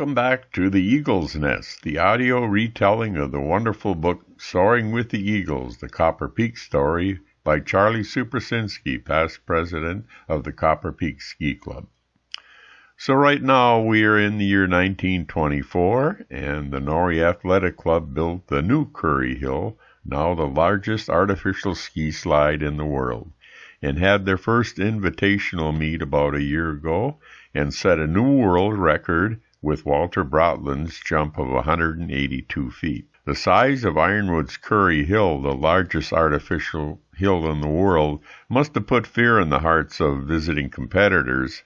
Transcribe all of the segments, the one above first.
Welcome back to The Eagle's Nest, the audio retelling of the wonderful book Soaring with the Eagles, the Copper Peak Story by Charlie Suprasinski, past president of the Copper Peak Ski Club. So right now we are in the year 1924, and the Norrie Athletic Club built the new Curry Hill, now the largest artificial ski slide in the world, and had their first invitational meet about a year ago and set a new world record with Walter Brotland's jump of 182 feet. The size of Ironwood's Curry Hill, the largest artificial hill in the world, must have put fear in the hearts of visiting competitors,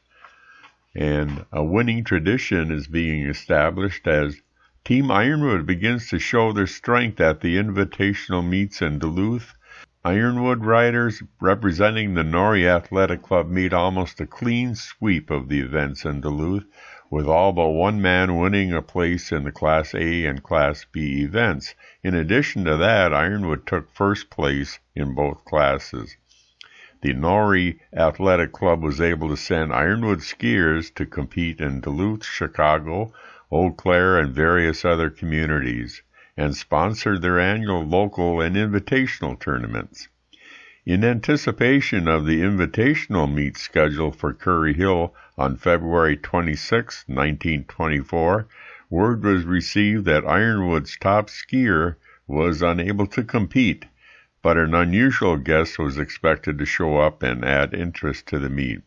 and a winning tradition is being established as Team Ironwood begins to show their strength at the invitational meets in Duluth. Ironwood riders representing the Norrie Athletic Club made almost a clean sweep of the events in Duluth, with all but one man winning a place in the Class A and Class B events. In addition to that, Ironwood took first place in both classes. The Norrie Athletic Club was able to send Ironwood skiers to compete in Duluth, Chicago, Eau Claire, and various other communities, and sponsored their annual local and invitational tournaments. In anticipation of the invitational meet scheduled for Curry Hill on February 26, 1924, word was received that Ironwood's top skier was unable to compete, but an unusual guest was expected to show up and add interest to the meet.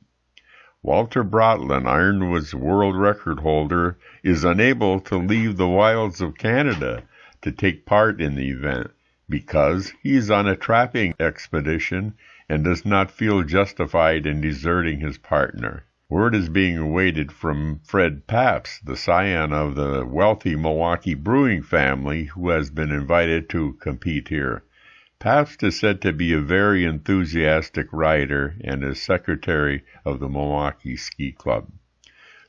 Walter Brotland, Ironwood's world record holder, is unable to leave the wilds of Canada to take part in the event because he is on a trapping expedition and does not feel justified in deserting his partner. Word is being awaited from Fred Pabst, the scion of the wealthy Milwaukee brewing family, who has been invited to compete here. Pabst is said to be a very enthusiastic rider and is secretary of the Milwaukee Ski Club.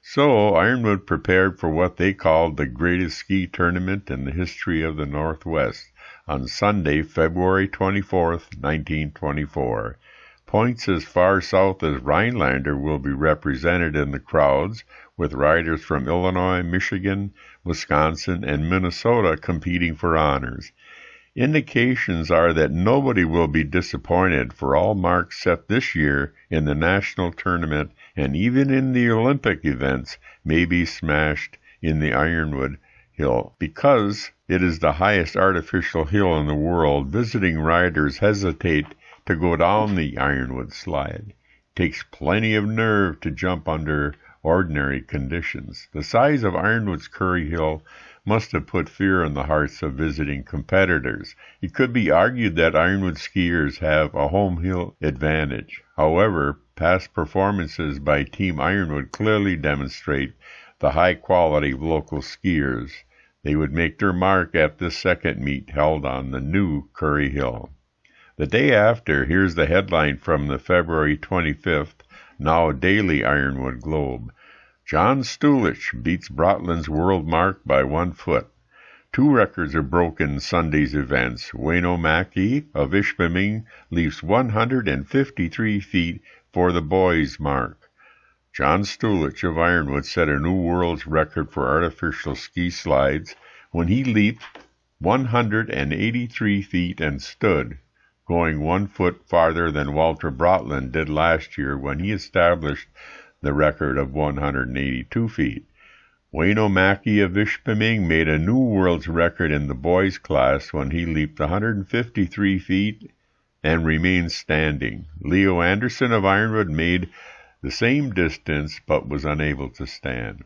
So Ironwood prepared for what they called the greatest ski tournament in the history of the Northwest on Sunday, February 24, 1924. Points as far south as Rhinelander will be represented in the crowds, with riders from Illinois, Michigan, Wisconsin, and Minnesota competing for honors. Indications are that nobody will be disappointed, for all marks set this year in the national tournament and even in the Olympic events may be smashed in the Ironwood Hill. Because it is the highest artificial hill in the world, visiting riders hesitate to go down the Ironwood slide. It takes plenty of nerve to jump under ordinary conditions. The size of Ironwood's Curry Hill must have put fear in the hearts of visiting competitors. It could be argued that Ironwood skiers have a home hill advantage. However, past performances by Team Ironwood clearly demonstrate the high quality of local skiers. They would make their mark at this second meet held on the new Curry Hill. The day after, here's the headline from the February 25th, now daily Ironwood Globe. John Stulich beats Brotland's world mark by 1 foot. 2 records are broken in Sunday's events. Wayno Mackey of Ishpeming leaps 153 feet for the boys' mark. John Stulich of Ironwood set a new world's record for artificial ski slides when he leaped 183 feet and stood, going 1 foot farther than Walter Brotland did last year when he established the record of 182 feet. Wayno Mackey of Ishpeming made a new world's record in the boys' class when he leaped 153 feet and remained standing. Leo Anderson of Ironwood made the same distance but was unable to stand.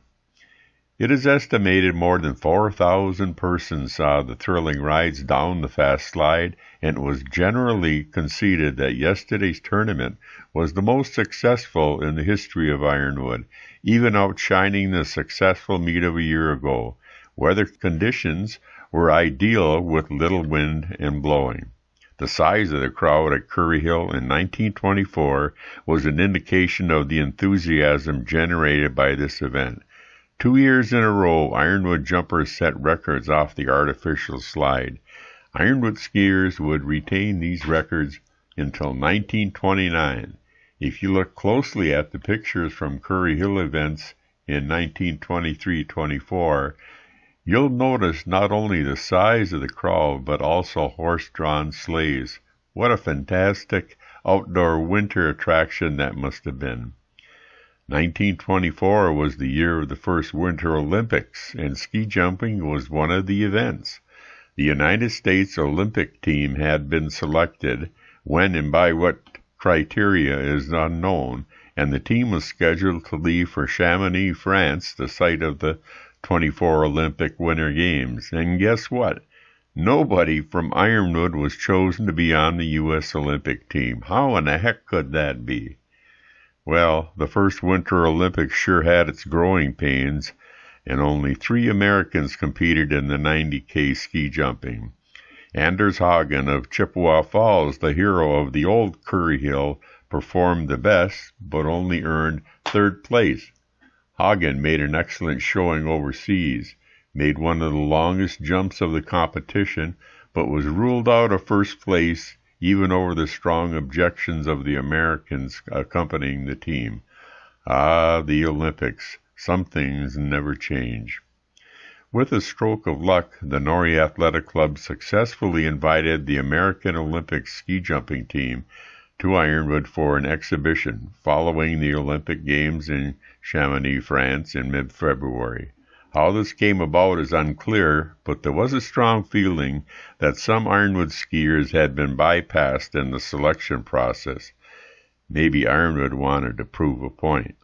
It is estimated more than 4,000 persons saw the thrilling rides down the fast slide, and it was generally conceded that yesterday's tournament was the most successful in the history of Ironwood, even outshining the successful meet of a year ago. Weather conditions were ideal with little wind and blowing. The size of the crowd at Curry Hill in 1924 was an indication of the enthusiasm generated by this event. 2 years in a row, Ironwood jumpers set records off the artificial slide. Ironwood skiers would retain these records until 1929. If you look closely at the pictures from Curry Hill events in 1923-24, you'll notice not only the size of the crowd, but also horse-drawn sleighs. What a fantastic outdoor winter attraction that must have been. 1924 was the year of the first Winter Olympics, and ski jumping was one of the events. The United States Olympic team had been selected, when and by what criteria is unknown, and the team was scheduled to leave for Chamonix, France, the site of the 24 Olympic Winter Games. And guess what? Nobody from Ironwood was chosen to be on the U.S. Olympic team. How in the heck could that be? Well, the first Winter Olympics sure had its growing pains, and only 3 Americans competed in the 90K ski jumping. Anders Hagen of Chippewa Falls, the hero of the old Curry Hill, performed the best, but only earned 3rd place. Hagen made an excellent showing overseas, made one of the longest jumps of the competition, but was ruled out of 1st place, even over the strong objections of the Americans accompanying the team. Ah, the Olympics. Some things never change. With a stroke of luck, the Norrie Athletic Club successfully invited the American Olympic ski jumping team to Ironwood for an exhibition following the Olympic Games in Chamonix, France in mid-February. How this came about is unclear, but there was a strong feeling that some Ironwood skiers had been bypassed in the selection process. Maybe Ironwood wanted to prove a point.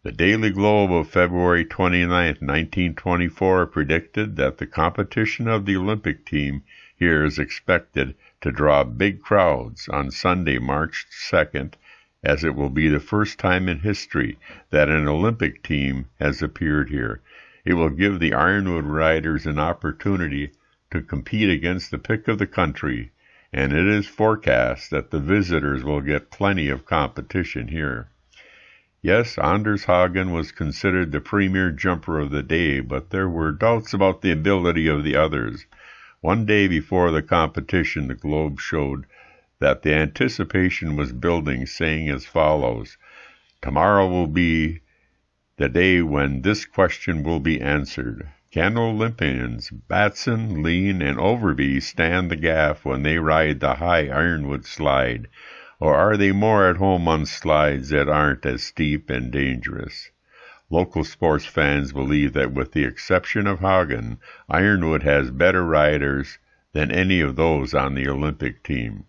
The Daily Globe of February 29, 1924 predicted that the competition of the Olympic team here is expected to draw big crowds on Sunday, March 2nd, as it will be the first time in history that an Olympic team has appeared here. It will give the Ironwood riders an opportunity to compete against the pick of the country, and it is forecast that the visitors will get plenty of competition here. Yes, Anders Hagen was considered the premier jumper of the day, but there were doubts about the ability of the others. One day before the competition, the Globe showed that the anticipation was building, saying as follows, "Tomorrow will be the day when this question will be answered. Can Olympians Batson, Lean, and Overby stand the gaff when they ride the high Ironwood slide? Or are they more at home on slides that aren't as steep and dangerous?" Local sports fans believe that with the exception of Hagen, Ironwood has better riders than any of those on the Olympic team.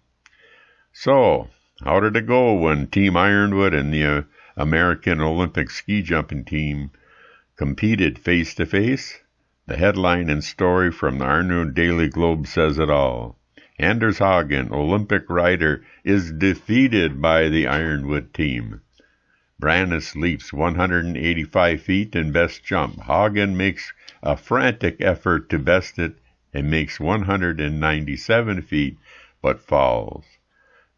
So, how did it go when Team Ironwood and the American Olympic ski jumping team competed face-to-face? The headline and story from the Ironwood Daily Globe says it all. Anders Hagen, Olympic rider, is defeated by the Ironwood team. Brannis leaps 185 feet in best jump. Hagen makes a frantic effort to best it and makes 197 feet, but falls.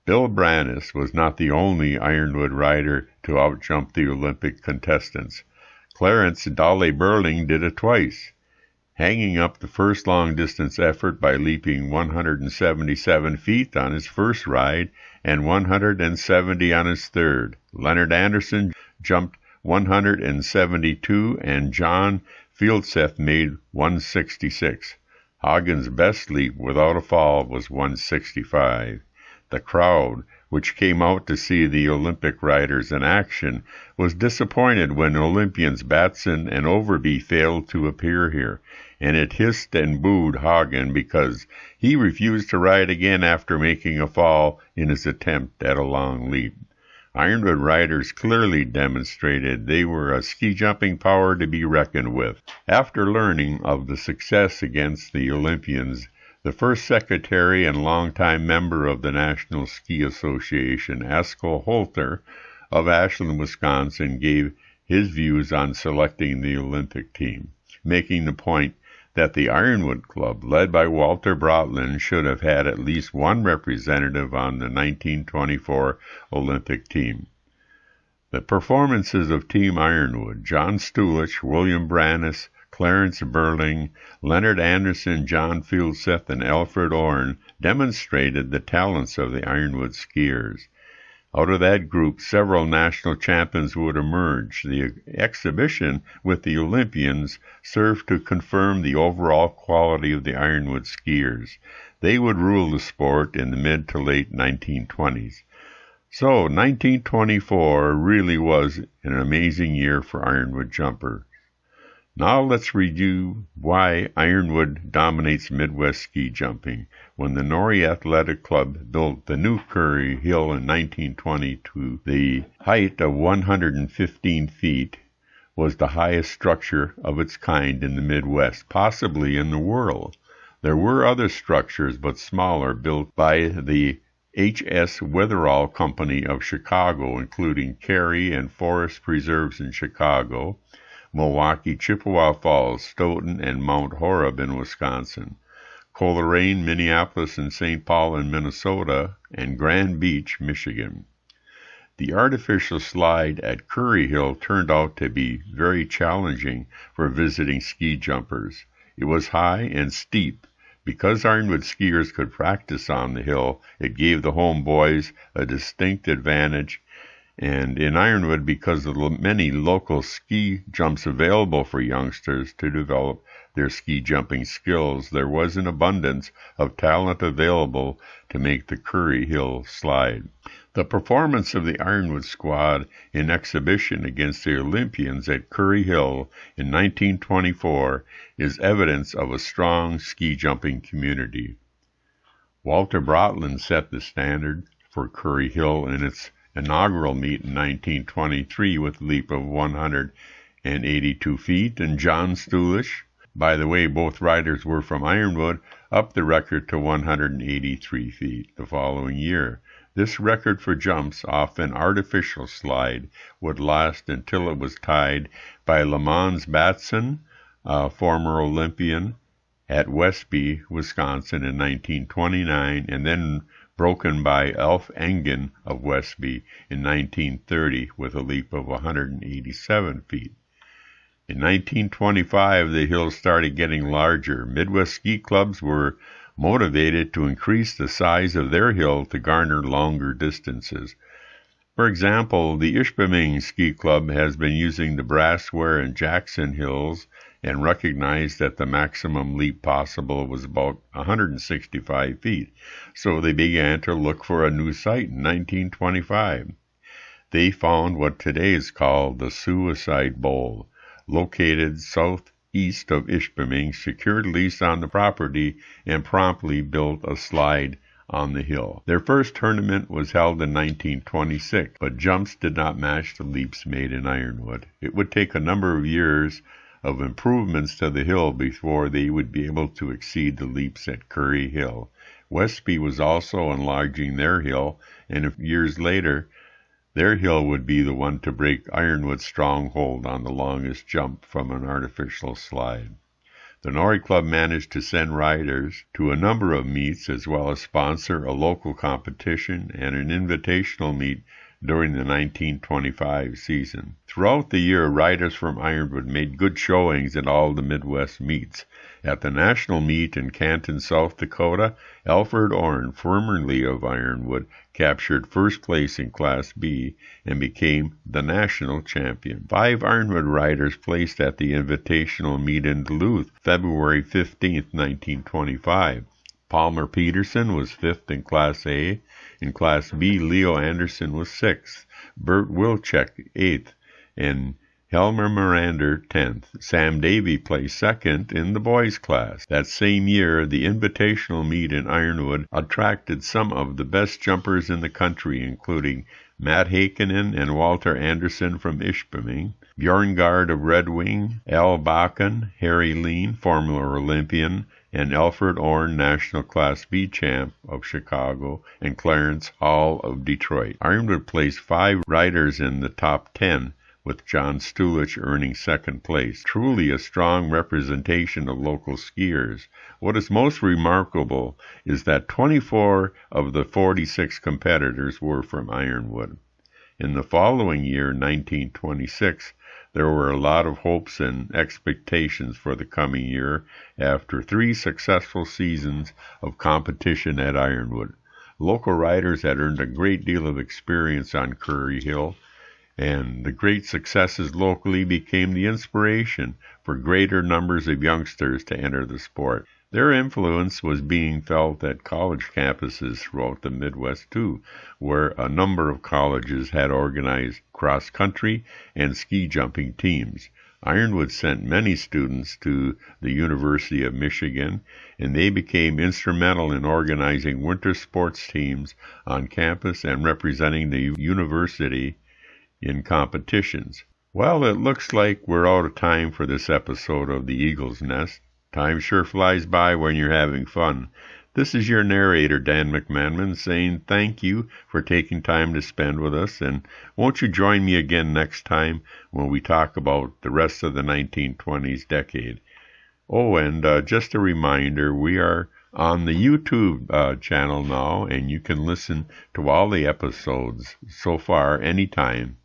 Bill Brannis was not the only Ironwood rider to outjump the Olympic contestants. Clarence Dolly Burling did it twice, hanging up the first long-distance effort by leaping 177 feet on his first ride and 170 on his third. Leonard Anderson jumped 172, and John Fieldseth made 166. Hagen's best leap without a fall was 165. The crowd, which came out to see the Olympic riders in action, was disappointed when Olympians Batson and Overby failed to appear here, and it hissed and booed Hagen because he refused to ride again after making a fall in his attempt at a long leap. Ironwood riders clearly demonstrated they were a ski-jumping power to be reckoned with. After learning of the success against the Olympians, the first secretary and longtime member of the National Ski Association, Asko Holter of Ashland, Wisconsin, gave his views on selecting the Olympic team, making the point that the Ironwood Club, led by Walter Brotland, should have had at least one representative on the 1924 Olympic team. The performances of Team Ironwood, John Stulich, William Brannis, Clarence Burling, Leonard Anderson, John Fieldseth, and Alfred Orn demonstrated the talents of the Ironwood skiers. Out of that group, several national champions would emerge. The exhibition with the Olympians served to confirm the overall quality of the Ironwood skiers. They would rule the sport in the mid to late 1920s. So 1924 really was an amazing year for Ironwood jumpers. Now let's review why Ironwood dominates Midwest ski jumping. When the Norrie Athletic Club built the new Curry Hill in 1920 to the height of 115 feet, was the highest structure of its kind in the Midwest, possibly in the world. There were other structures, but smaller, built by the H.S. Witherall Company of Chicago, including Cary and Forest Preserves in Chicago, Milwaukee, Chippewa Falls, Stoughton, and Mount Horeb in Wisconsin, Coleraine, Minneapolis, and St. Paul in Minnesota, and Grand Beach, Michigan. The artificial slide at Curry Hill turned out to be very challenging for visiting ski jumpers. It was high and steep. Because Ironwood skiers could practice on the hill, it gave the home boys a distinct advantage, and in Ironwood, because of the many local ski jumps available for youngsters to develop their ski jumping skills, there was an abundance of talent available to make the Curry Hill slide. The performance of the Ironwood squad in exhibition against the Olympians at Curry Hill in 1924 is evidence of a strong ski jumping community. Walter Brotland set the standard for Curry Hill in its inaugural meet in 1923 with a leap of 182 feet, and John Stulish, by the way, both riders were from Ironwood, upped the record to 183 feet the following year. This record for jumps off an artificial slide would last until it was tied by Lamons Batson, a former Olympian, at Westby, Wisconsin in 1929, and then broken by Alf Engen of Westby in 1930 with a leap of 187 feet. In 1925, the hills started getting larger. Midwest ski clubs were motivated to increase the size of their hill to garner longer distances. For example, the Ishpeming Ski Club has been using the Brassware and Jackson Hills and recognized that the maximum leap possible was about 165 feet, so they began to look for a new site in 1925. They found what today is called the Suicide Bowl, located southeast of Ishpeming, secured lease on the property, and promptly built a slide on the hill. Their first tournament was held in 1926, but jumps did not match the leaps made in Ironwood. It would take a number of years of improvements to the hill before they would be able to exceed the leaps at Curry Hill. Westby was also enlarging their hill, and years later, their hill would be the one to break Ironwood's stronghold on the longest jump from an artificial slide. The Norrie Club managed to send riders to a number of meets, as well as sponsor a local competition and an invitational meet during the 1925 season. Throughout the year, riders from Ironwood made good showings at all the Midwest meets. At the national meet in Canton, South Dakota, Alfred Orn, formerly of Ironwood, captured first place in Class B and became the national champion. 5 Ironwood riders placed at the invitational meet in Duluth, February 15, 1925. Palmer Peterson was 5th in Class A. In Class B, Leo Anderson was 6th, Bert Wilczek 8th, and Helmer Mirander 10th. Sam Davey placed 2nd in the boys' class. That same year, the invitational meet in Ironwood attracted some of the best jumpers in the country, including Matt Heikkinen and Walter Anderson from Ishpeming, Bjorngard of Red Wing, Al Bakken, Harry Lean, former Olympian, and Alfred Orn, National Class B champ of Chicago, and Clarence Hall of Detroit. Ironwood placed 5 riders in the top 10, with John Stulich earning 2nd place. Truly a strong representation of local skiers. What is most remarkable is that 24 of the 46 competitors were from Ironwood. In the following year, 1926, there were a lot of hopes and expectations for the coming year after 3 successful seasons of competition at Ironwood. Local riders had earned a great deal of experience on Curry Hill, and the great successes locally became the inspiration for greater numbers of youngsters to enter the sport. Their influence was being felt at college campuses throughout the Midwest too, where a number of colleges had organized cross-country and ski jumping teams. Ironwood sent many students to the University of Michigan, and they became instrumental in organizing winter sports teams on campus and representing the university in competitions. Well, it looks like we're out of time for this episode of The Eagle's Nest. Time sure flies by when you're having fun. This is your narrator, Dan McManman, saying thank you for taking time to spend with us, and won't you join me again next time when we talk about the rest of the 1920s decade. Oh, and just a reminder, we are on the YouTube channel now, and you can listen to all the episodes so far anytime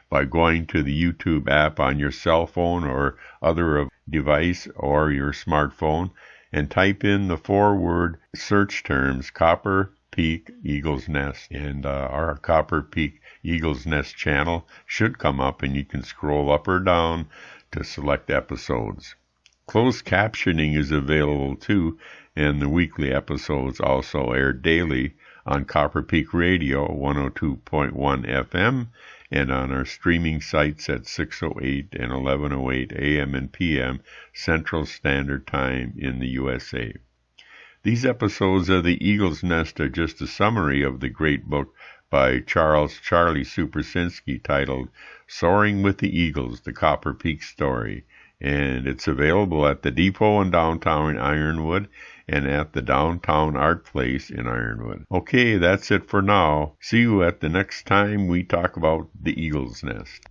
by going to the YouTube app on your cell phone or other device or your smartphone and type in the 4-word search terms Copper Peak Eagle's Nest, and our Copper Peak Eagle's Nest channel should come up, and you can scroll up or down to select episodes. Closed captioning is available too, and the weekly episodes also air daily on Copper Peak Radio 102.1 FM and on our streaming sites at 6:08 and 11:08 a.m. and p.m. Central Standard Time in the USA. These episodes of The Eagle's Nest are just a summary of the great book by Charlie Suprasinski titled Soaring with the Eagles, The Copper Peak Story, and it's available at the Depot in downtown Ironwood and at the Downtown Art Place in Ironwood. Okay, that's it for now. See you at the next time we talk about The Eagle's Nest.